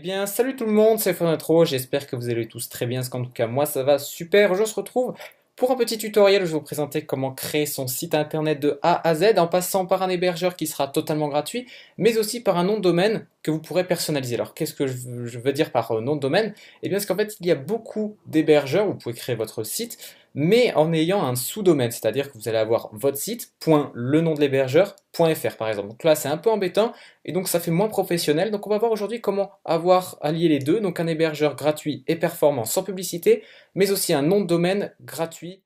bien, salut tout le monde, c'est Fonatro, j'espère que vous allez tous très bien, parce qu'en tout cas moi ça va super. Je se retrouve pour un petit tutoriel où je vais vous présenter comment créer son site internet de A à Z en passant par un hébergeur qui sera totalement gratuit, mais aussi par un nom de domaine que vous pourrez personnaliser. Alors qu'est-ce que je veux dire par nom de domaine? Eh bien c'est qu'en fait il y a beaucoup d'hébergeurs, vous pouvez créer votre site, mais en ayant un sous-domaine, c'est-à-dire que vous allez avoir votre site, point le nom de l'hébergeur, .fr par exemple. Donc là c'est un peu embêtant, et donc ça fait moins professionnel. Donc on va voir aujourd'hui comment avoir allié les deux, donc un hébergeur gratuit et performant sans publicité, mais aussi un nom de domaine gratuit.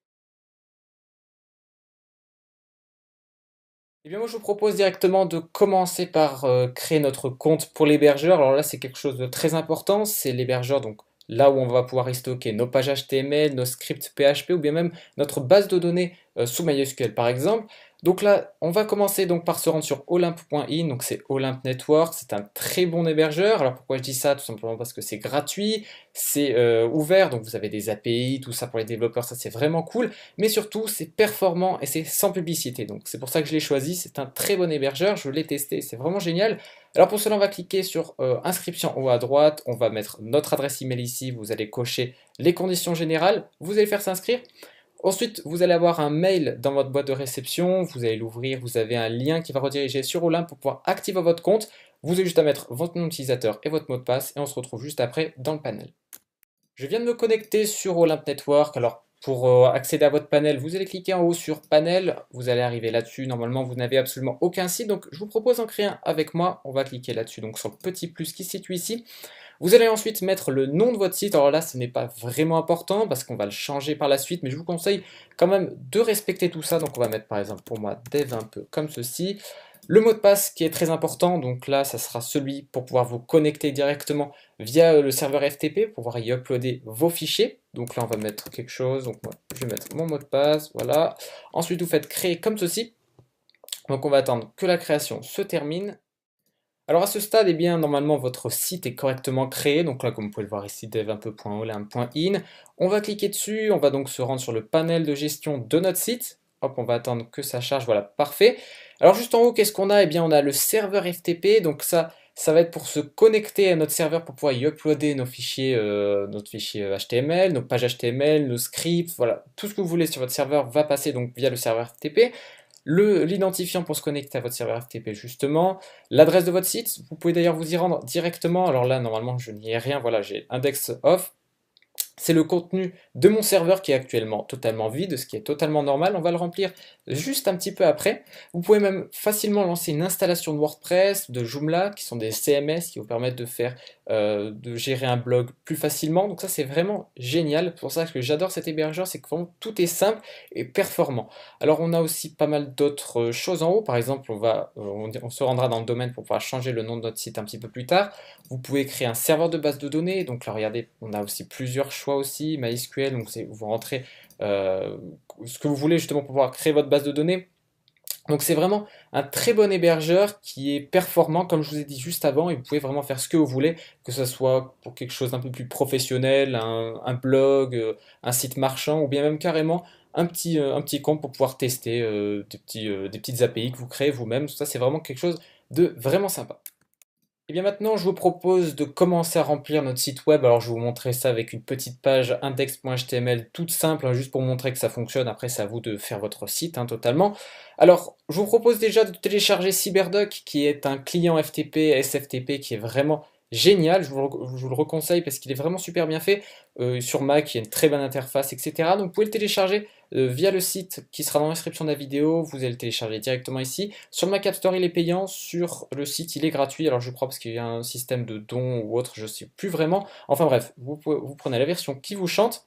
Et bien moi je vous propose directement de commencer par créer notre compte pour l'hébergeur. Alors là c'est quelque chose de très important, c'est l'hébergeur, donc là où on va pouvoir y stocker nos pages HTML, nos scripts PHP ou bien même notre base de données sous MySQL par exemple. Donc là, on va commencer donc par se rendre sur olymp.in, donc c'est Olymp Network, c'est un très bon hébergeur. Alors pourquoi je dis ça? Tout simplement parce que c'est gratuit, c'est ouvert, donc vous avez des API, tout ça pour les développeurs, ça c'est vraiment cool. Mais surtout, c'est performant et c'est sans publicité. Donc c'est pour ça que je l'ai choisi, c'est un très bon hébergeur, je l'ai testé, c'est vraiment génial. Alors pour cela, on va cliquer sur inscription en haut à droite, on va mettre notre adresse email ici, vous allez cocher les conditions générales, vous allez faire s'inscrire. Ensuite, vous allez avoir un mail dans votre boîte de réception, vous allez l'ouvrir, vous avez un lien qui va rediriger sur Olymp pour pouvoir activer votre compte. Vous avez juste à mettre votre nom d'utilisateur et votre mot de passe et on se retrouve juste après dans le panel. Je viens de me connecter sur Olymp Network. Alors pour accéder à votre panel, vous allez cliquer en haut sur panel, vous allez arriver là-dessus. Normalement, vous n'avez absolument aucun site, donc je vous propose d'en créer un avec moi. On va cliquer là-dessus, donc sur le petit plus qui se situe ici. Vous allez ensuite mettre le nom de votre site. Alors là, ce n'est pas vraiment important parce qu'on va le changer par la suite, mais je vous conseille quand même de respecter tout ça. Donc on va mettre par exemple pour moi dev un peu comme ceci. Le mot de passe qui est très important, donc là, ça sera celui pour pouvoir vous connecter directement via le serveur FTP, pour pouvoir y uploader vos fichiers. Donc là, on va mettre quelque chose, donc moi, je vais mettre mon mot de passe, voilà. Ensuite, vous faites créer comme ceci. Donc on va attendre que la création se termine. Alors à ce stade, eh bien, normalement, votre site est correctement créé. Donc là, comme vous pouvez le voir ici, dev1peu.olymp.in. On va cliquer dessus, on va donc se rendre sur le panel de gestion de notre site. Hop, on va attendre que ça charge, voilà, parfait. Alors juste en haut, qu'est-ce qu'on a? Eh bien, on a le serveur FTP, donc ça va être pour se connecter à notre serveur pour pouvoir y uploader nos fichiers, notre fichier HTML, nos pages HTML, nos scripts, voilà, tout ce que vous voulez sur votre serveur va passer donc via le serveur FTP. L'identifiant pour se connecter à votre serveur FTP justement, l'adresse de votre site, vous pouvez d'ailleurs vous y rendre directement. Alors là, normalement, je n'y ai rien, voilà, j'ai index off. C'est le contenu de mon serveur qui est actuellement totalement vide, ce qui est totalement normal. On va le remplir juste un petit peu après. Vous pouvez même facilement lancer une installation de WordPress, de Joomla, qui sont des CMS qui vous permettent de gérer un blog plus facilement. Donc ça, c'est vraiment génial. C'est pour ça que j'adore cet hébergeur, c'est que vraiment tout est simple et performant. Alors on a aussi pas mal d'autres choses en haut. Par exemple, on se rendra dans le domaine pour pouvoir changer le nom de notre site un petit peu plus tard. Vous pouvez créer un serveur de base de données. Donc là, regardez, on a aussi plusieurs choix aussi. MySQL, donc vous rentrez euh, ce que vous voulez justement pour pouvoir créer votre base de données. Donc c'est vraiment un très bon hébergeur qui est performant, comme je vous ai dit juste avant, et vous pouvez vraiment faire ce que vous voulez, que ce soit pour quelque chose d'un peu plus professionnel, un blog, un site marchand, ou bien même carrément un petit compte pour pouvoir tester des petites API que vous créez vous-même. Ça, c'est vraiment quelque chose de vraiment sympa. Et bien maintenant, je vous propose de commencer à remplir notre site web. Alors je vais vous montrer ça avec une petite page index.html toute simple, hein, juste pour montrer que ça fonctionne. Après, c'est à vous de faire votre site, hein, totalement. Alors, je vous propose déjà de télécharger CyberDuck, qui est un client FTP, SFTP, qui est vraiment génial. Je vous le reconseille parce qu'il est vraiment super bien fait. Sur Mac, il y a une très bonne interface, etc. Donc vous pouvez le télécharger via le site qui sera dans la description de la vidéo. Vous allez le télécharger directement ici. Sur le Mac App Store, il est payant. Sur le site, il est gratuit. Alors je crois parce qu'il y a un système de dons ou autre, je ne sais plus vraiment. Enfin bref, vous prenez la version qui vous chante.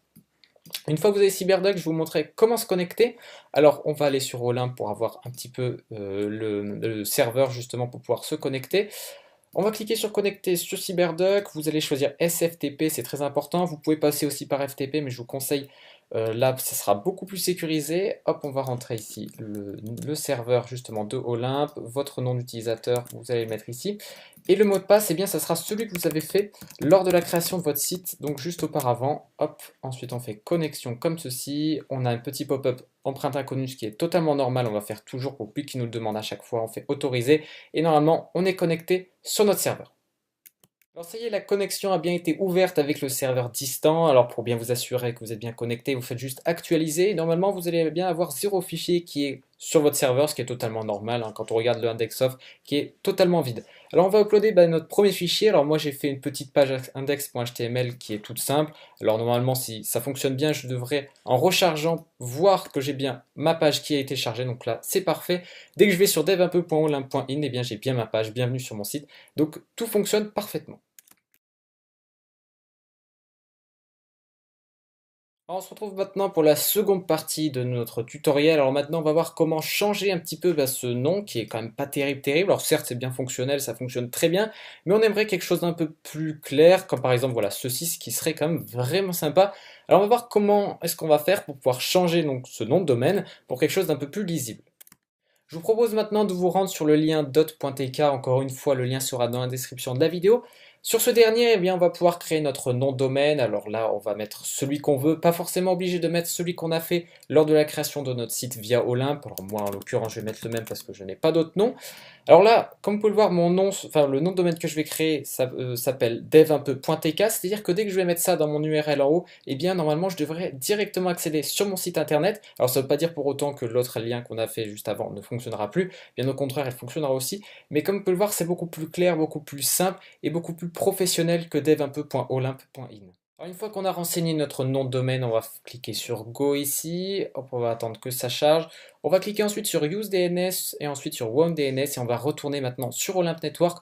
Une fois que vous avez CyberDuck, je vais vous montrer comment se connecter. Alors on va aller sur Olymp pour avoir un petit peu le serveur justement pour pouvoir se connecter. On va cliquer sur connecter sur CyberDuck, vous allez choisir SFTP, c'est très important, vous pouvez passer aussi par FTP, mais je vous conseille, là, ça sera beaucoup plus sécurisé. Hop, on va rentrer ici le serveur justement de Olymp, votre nom d'utilisateur, vous allez le mettre ici, et le mot de passe, eh bien, ça sera celui que vous avez fait lors de la création de votre site, donc juste auparavant. Hop, ensuite on fait connexion comme ceci, on a un petit pop-up empreinte inconnue, ce qui est totalement normal, on va faire toujours pour plus qu'il nous le demande à chaque fois, on fait autoriser, et normalement on est connecté sur notre serveur. Alors ça y est, la connexion a bien été ouverte avec le serveur distant. Alors pour bien vous assurer que vous êtes bien connecté, vous faites juste actualiser. Et normalement, vous allez bien avoir 0 fichier qui est sur votre serveur, ce qui est totalement normal hein, quand on regarde le index.of qui est totalement vide. Alors on va uploader notre premier fichier. Alors moi j'ai fait une petite page index.html qui est toute simple. Alors normalement si ça fonctionne bien, je devrais en rechargeant voir que j'ai bien ma page qui a été chargée. Donc là c'est parfait. Dès que je vais sur dev1peu.olympe.in, eh bien j'ai bien ma page. Bienvenue sur mon site. Donc tout fonctionne parfaitement. Alors, on se retrouve maintenant pour la seconde partie de notre tutoriel. Alors maintenant, on va voir comment changer un petit peu ce nom qui est quand même pas terrible, terrible. Alors certes, c'est bien fonctionnel, ça fonctionne très bien, mais on aimerait quelque chose d'un peu plus clair, comme par exemple voilà ceci, ce qui serait quand même vraiment sympa. Alors on va voir comment est-ce qu'on va faire pour pouvoir changer donc ce nom de domaine pour quelque chose d'un peu plus lisible. Je vous propose maintenant de vous rendre sur le lien dot.tk. Encore une fois, le lien sera dans la description de la vidéo. Sur ce dernier, eh bien, on va pouvoir créer notre nom de domaine. Alors là, on va mettre celui qu'on veut, pas forcément obligé de mettre celui qu'on a fait lors de la création de notre site via Olympe. Alors moi, en l'occurrence, je vais mettre le même parce que je n'ai pas d'autre nom. Alors là, comme vous pouvez le voir, mon nom, enfin le nom de domaine que je vais créer s'appelle dev1peu.tk, c'est-à-dire que dès que je vais mettre ça dans mon URL en haut, eh bien normalement je devrais directement accéder sur mon site internet. Alors ça ne veut pas dire pour autant que l'autre lien qu'on a fait juste avant ne fonctionnera plus, bien au contraire, il fonctionnera aussi, mais comme vous pouvez le voir, c'est beaucoup plus clair, beaucoup plus simple et beaucoup plus professionnel que dev1peu.olympe.in. Alors une fois qu'on a renseigné notre nom de domaine, on va cliquer sur Go ici, hop, on va attendre que ça charge. On va cliquer ensuite sur Use DNS et ensuite sur One DNS et on va retourner maintenant sur Olympe Network.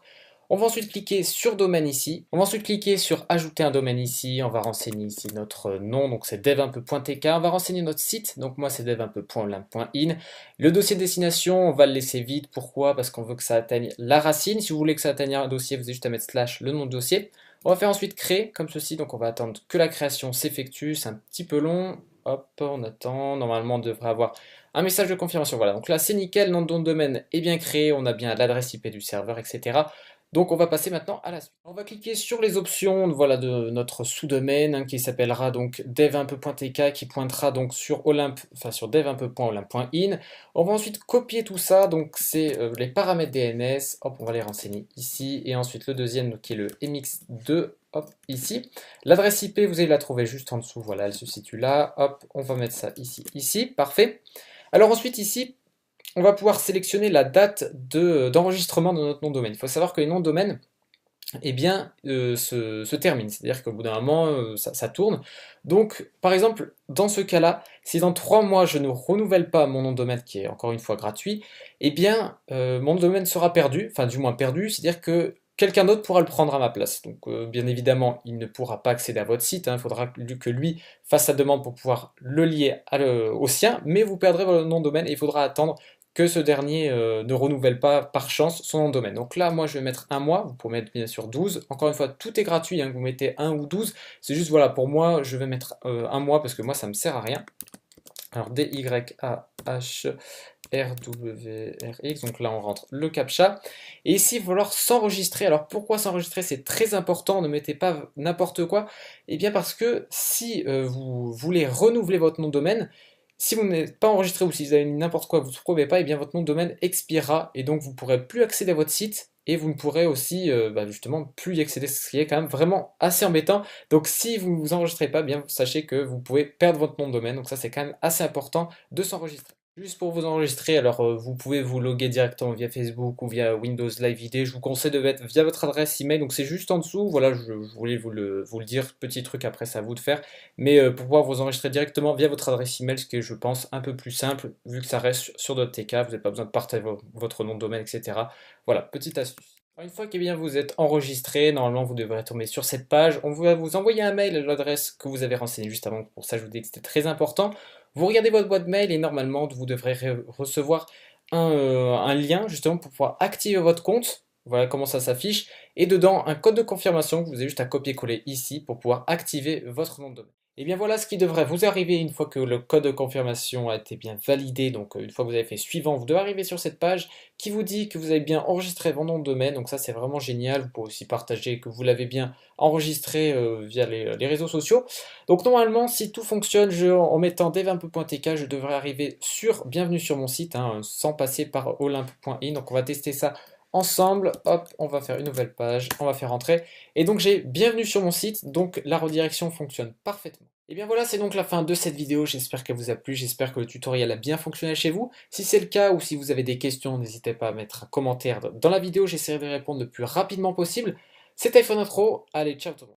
On va ensuite cliquer sur domaine ici. On va ensuite cliquer sur ajouter un domaine ici. On va renseigner ici notre nom, donc c'est dev1peu.tk. On va renseigner notre site, donc moi c'est dev1peu.olympe.in. Le dossier de destination, on va le laisser vide. Pourquoi? Parce qu'on veut que ça atteigne la racine. Si vous voulez que ça atteigne un dossier, vous avez juste à mettre slash le nom de dossier. On va faire ensuite créer comme ceci, donc on va attendre que la création s'effectue. C'est un petit peu long. Hop, on attend. Normalement, on devrait avoir un message de confirmation. Voilà, donc là c'est nickel, nom de domaine est bien créé, on a bien l'adresse IP du serveur, etc. Donc on va passer maintenant à la suite. On va cliquer sur les options voilà, de notre sous-domaine hein, qui s'appellera donc dev1peu.tk qui pointera donc sur Olympe, enfin sur dev1peu.olympe.in. On va ensuite copier tout ça, donc c'est les paramètres DNS, hop, on va les renseigner ici, et ensuite le deuxième donc, qui est le MX2, hop, ici. L'adresse IP, vous allez la trouver juste en dessous, voilà, elle se situe là, hop, on va mettre ça ici, ici, parfait. Alors ensuite ici, on va pouvoir sélectionner la date d'enregistrement de notre nom de domaine. Il faut savoir que les noms de domaine eh bien, se terminent, c'est-à-dire qu'au bout d'un moment, ça tourne. Donc, par exemple, dans ce cas-là, si dans 3 mois je ne renouvelle pas mon nom de domaine, qui est encore une fois gratuit, eh bien, mon nom de domaine sera perdu, enfin du moins perdu, c'est-à-dire que quelqu'un d'autre pourra le prendre à ma place. Donc, bien évidemment, il ne pourra pas accéder à votre site, hein, il faudra que lui fasse sa demande pour pouvoir le lier au sien, mais vous perdrez votre nom de domaine et il faudra attendre que ce dernier ne renouvelle pas par chance son nom de domaine. Donc là, moi, je vais mettre un mois, vous pouvez mettre bien sûr 12. Encore une fois, tout est gratuit, hein, que vous mettez 1 ou 12. C'est juste, voilà, pour moi, je vais mettre un mois parce que moi, ça ne me sert à rien. Alors, DYAHRWRX, donc là, on rentre le CAPTCHA. Et ici, il va falloir s'enregistrer. Alors, pourquoi s'enregistrer? C'est très important, ne mettez pas n'importe quoi. Eh bien, parce que si vous voulez renouveler votre nom de domaine, si vous n'êtes pas enregistré ou si vous avez mis n'importe quoi, vous ne trouvez pas, et bien votre nom de domaine expirera et donc vous ne pourrez plus accéder à votre site et vous ne pourrez aussi justement plus y accéder, ce qui est quand même vraiment assez embêtant. Donc si vous ne vous enregistrez pas, bien sachez que vous pouvez perdre votre nom de domaine, donc ça c'est quand même assez important de s'enregistrer. Juste pour vous enregistrer, alors vous pouvez vous loguer directement via Facebook ou via Windows Live ID. Je vous conseille de mettre via votre adresse email, donc c'est juste en dessous. Voilà, je voulais vous le dire, petit truc après, c'est à vous de faire. Mais pour pouvoir vous enregistrer directement via votre adresse email, ce qui est, je pense, un peu plus simple, vu que ça reste sur .tk, vous n'avez pas besoin de partager votre nom de domaine, etc. Voilà, petite astuce. Une fois que bien, vous êtes enregistré, normalement vous devrez tomber sur cette page. On va vous envoyer un mail à l'adresse que vous avez renseignée juste avant. Pour ça, je vous dis que c'était très important. Vous regardez votre boîte mail et normalement vous devrez recevoir un lien justement pour pouvoir activer votre compte. Voilà comment ça s'affiche. Et dedans, un code de confirmation que vous avez juste à copier-coller ici pour pouvoir activer votre nom de domaine. Et bien voilà ce qui devrait vous arriver une fois que le code de confirmation a été bien validé. Donc une fois que vous avez fait suivant, vous devez arriver sur cette page qui vous dit que vous avez bien enregistré votre nom de domaine. Donc ça c'est vraiment génial. Vous pouvez aussi partager que vous l'avez bien enregistré via les réseaux sociaux. Donc normalement si tout fonctionne, en mettant dev1peu.tk, je devrais arriver sur bienvenue sur mon site hein, sans passer par olympe.in. Donc on va tester ça ensemble, hop, on va faire une nouvelle page, on va faire entrer. Et donc j'ai bienvenue sur mon site, donc la redirection fonctionne parfaitement. Et bien voilà, c'est donc la fin de cette vidéo, j'espère qu'elle vous a plu, j'espère que le tutoriel a bien fonctionné chez vous. Si c'est le cas ou si vous avez des questions, n'hésitez pas à mettre un commentaire dans la vidéo, j'essaierai de répondre le plus rapidement possible. C'était iPhone Intro, allez ciao tout le monde.